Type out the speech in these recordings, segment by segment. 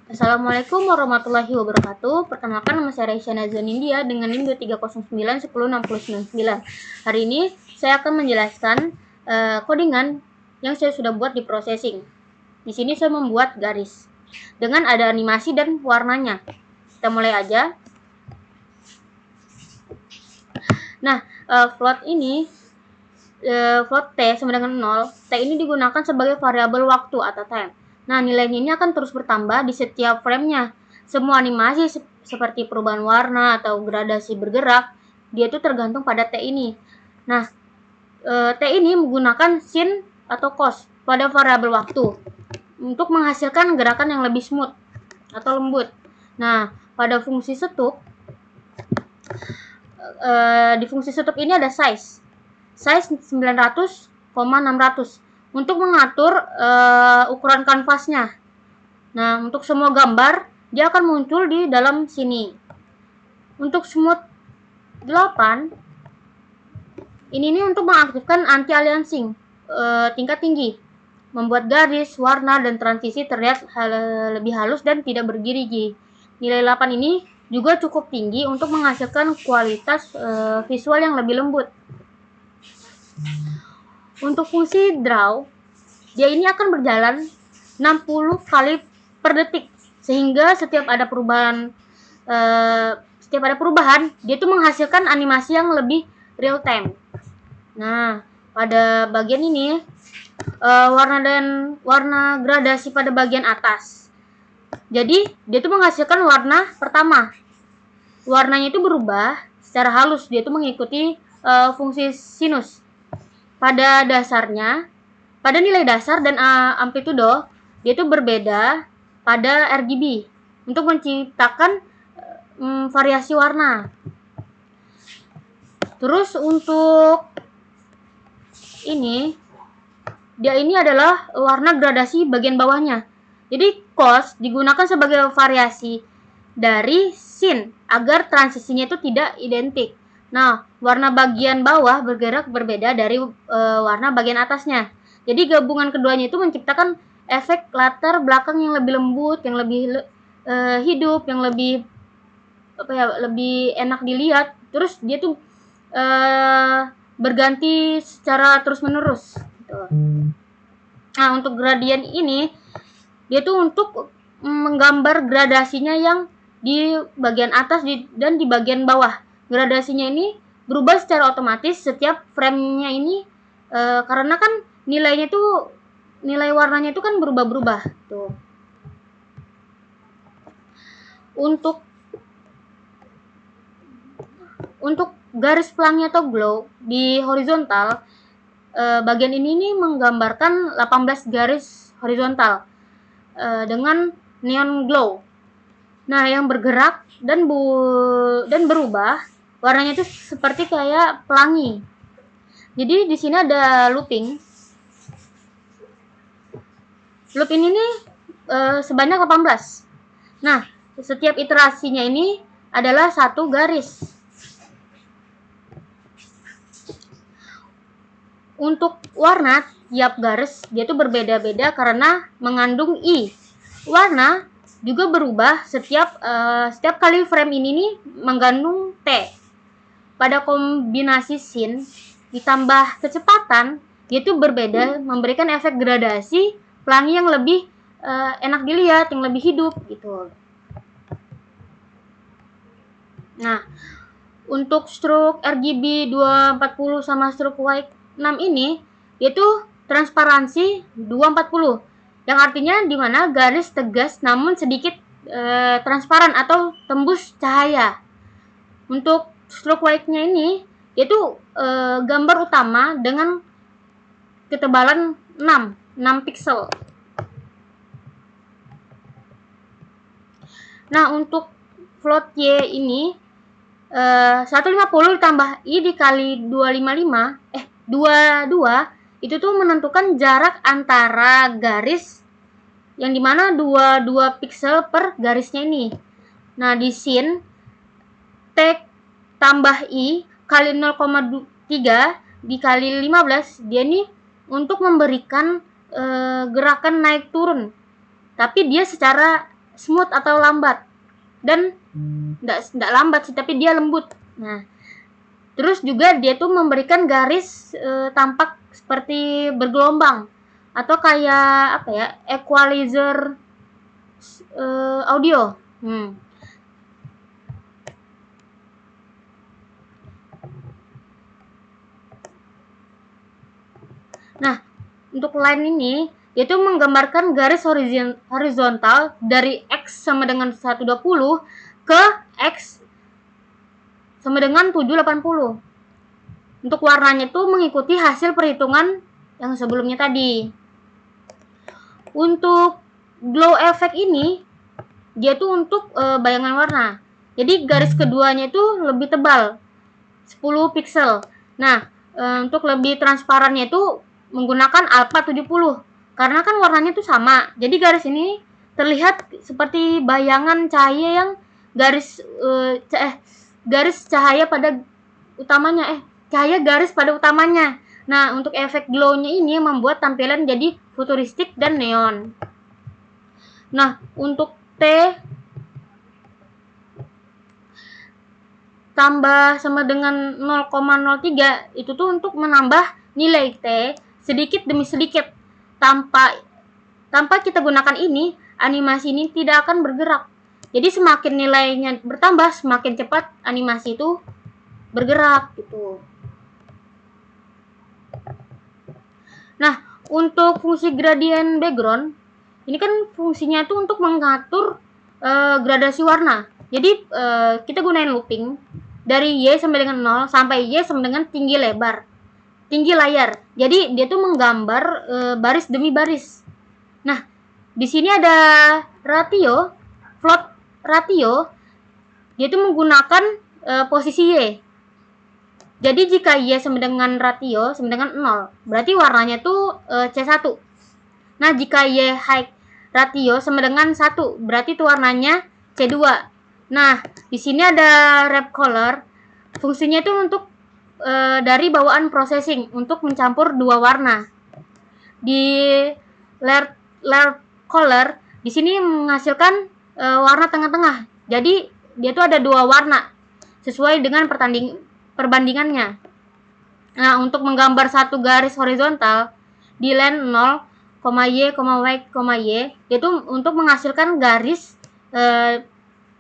Assalamualaikum warahmatullahi wabarakatuh. Perkenalkan, nama saya Raisya Nazan India dengan NIM 23091069. Hari ini saya akan menjelaskan codingan yang saya sudah buat di processing. Di sini saya membuat garis dengan ada animasi dan warnanya. Kita mulai aja. Nah, float ini float T sama dengan 0. T ini digunakan sebagai variabel waktu atau time. Nah, nilainya ini akan terus bertambah di setiap framenya. Semua animasi seperti perubahan warna atau gradasi bergerak, dia itu tergantung pada T ini. Nah, T ini menggunakan sin atau cos pada variabel waktu untuk menghasilkan gerakan yang lebih smooth atau lembut. Nah, pada fungsi setup, di fungsi setup ini ada size 900,600 untuk mengatur ukuran kanvasnya. Nah, untuk semua gambar dia akan muncul di dalam sini. Untuk smooth 8 ini untuk mengaktifkan anti aliasing tingkat tinggi, membuat garis, warna, dan transisi terlihat lebih halus dan tidak bergerigi. Nilai 8 ini juga cukup tinggi untuk menghasilkan kualitas visual yang lebih lembut. Untuk fungsi draw, dia ini akan berjalan 60 kali per detik, sehingga setiap ada perubahan dia itu menghasilkan animasi yang lebih real time. Nah, pada bagian ini warna gradasi pada bagian atas. Jadi dia itu menghasilkan warna pertama. Warnanya itu berubah secara halus, dia itu mengikuti fungsi sinus. Pada dasarnya, pada nilai dasar dan amplitudo, dia itu berbeda pada RGB untuk menciptakan variasi warna. Terus untuk ini, dia ini adalah warna gradasi bagian bawahnya. Jadi cos digunakan sebagai variasi dari sin agar transisinya itu tidak identik. Nah, warna bagian bawah bergerak berbeda dari warna bagian atasnya. Jadi gabungan keduanya itu menciptakan efek latar belakang yang lebih lembut, yang lebih hidup, yang lebih lebih enak dilihat. Terus dia tuh berganti secara terus-menerus. Gitu. Nah, untuk gradien ini dia tuh untuk menggambar gradasinya yang di bagian atas dan di bagian bawah. Gradasinya ini berubah secara otomatis setiap framenya ini karena kan nilai warnanya itu kan berubah-berubah tuh. Untuk garis pelangi atau glow di horizontal, bagian ini menggambarkan 18 garis horizontal dengan neon glow. Nah, yang bergerak dan berubah warnanya itu seperti kayak pelangi. Jadi di sini ada looping. Looping ini sebanyak 18. Nah, setiap iterasinya ini adalah satu garis. Untuk warna, tiap garis dia itu berbeda-beda karena mengandung I. Warna juga berubah setiap kali frame ini mengandung T. Pada kombinasi sin ditambah kecepatan, dia itu berbeda, memberikan efek gradasi pelangi yang lebih enak dilihat, yang lebih hidup gitu. Nah, untuk stroke RGB 240 sama stroke white 6 ini yaitu transparansi 240, yang artinya di mana garis tegas namun sedikit transparan atau tembus cahaya. Untuk stroke white-nya ini yaitu gambar utama dengan ketebalan 6 pixel. Nah, untuk float Y ini 150 ditambah I dikali 22 itu tuh menentukan jarak antara garis yang dimana 22 pixel per garisnya ini. Nah, di sin T tambah I kali 0,3 dikali 15, dia nih untuk memberikan gerakan naik turun, tapi dia secara smooth atau lambat, dan enggak lambat sih, tapi dia lembut. Nah, terus juga dia tuh memberikan garis tampak seperti bergelombang atau kayak apa ya, equalizer audio. Nah, untuk line ini yaitu menggambarkan garis horizontal dari X sama dengan 120 ke X sama dengan 780. Untuk warnanya itu mengikuti hasil perhitungan yang sebelumnya tadi. Untuk glow effect ini dia tuh untuk bayangan warna. Jadi garis keduanya itu lebih tebal, 10 pixel. Nah, untuk lebih transparannya itu menggunakan alpha 70. Karena kan warnanya tuh sama. Jadi garis ini terlihat seperti bayangan cahaya yang garis cahaya pada utamanya. Cahaya garis pada utamanya. Nah, untuk efek glow-nya ini membuat tampilan jadi futuristik dan neon. Nah, untuk T tambah sama dengan 0,03 itu tuh untuk menambah nilai T sedikit demi sedikit. Tanpa kita gunakan ini, animasi ini tidak akan bergerak. Jadi semakin nilainya bertambah, semakin cepat animasi itu bergerak gitu. Nah, untuk fungsi gradient background, ini kan fungsinya itu untuk mengatur gradasi warna. Jadi kita gunain looping dari Y sampai dengan 0 sampai Y sama dengan tinggi layar. Jadi dia tuh menggambar baris demi baris. Nah, di sini ada float ratio. Dia tuh menggunakan posisi Y. Jadi jika Y sama dengan ratio sama dengan 0, berarti warnanya tuh C1. Nah, jika Y height ratio sama dengan 1, berarti itu warnanya C2. Nah, di sini ada wrap color. Fungsinya itu untuk dari bawaan processing untuk mencampur dua warna. Di layer color di sini menghasilkan warna tengah-tengah. Jadi dia tuh ada dua warna sesuai dengan perbandingannya. Nah, untuk menggambar satu garis horizontal di line 0, Y, Y, yaitu untuk menghasilkan garis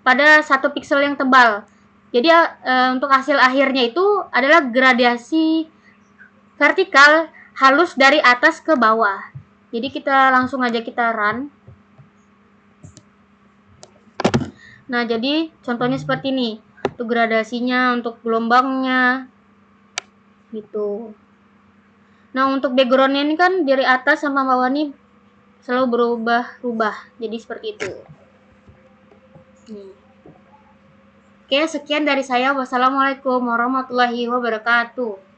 pada satu pixel yang tebal. Jadi untuk hasil akhirnya itu adalah gradasi vertikal halus dari atas ke bawah. Jadi kita langsung aja kita run. Nah, jadi contohnya seperti ini. Untuk gradasinya, untuk gelombangnya gitu. Nah, untuk backgroundnya ini kan dari atas sama bawah nih selalu berubah-ubah. Jadi seperti itu. Oke, sekian dari saya. Wassalamualaikum warahmatullahi wabarakatuh.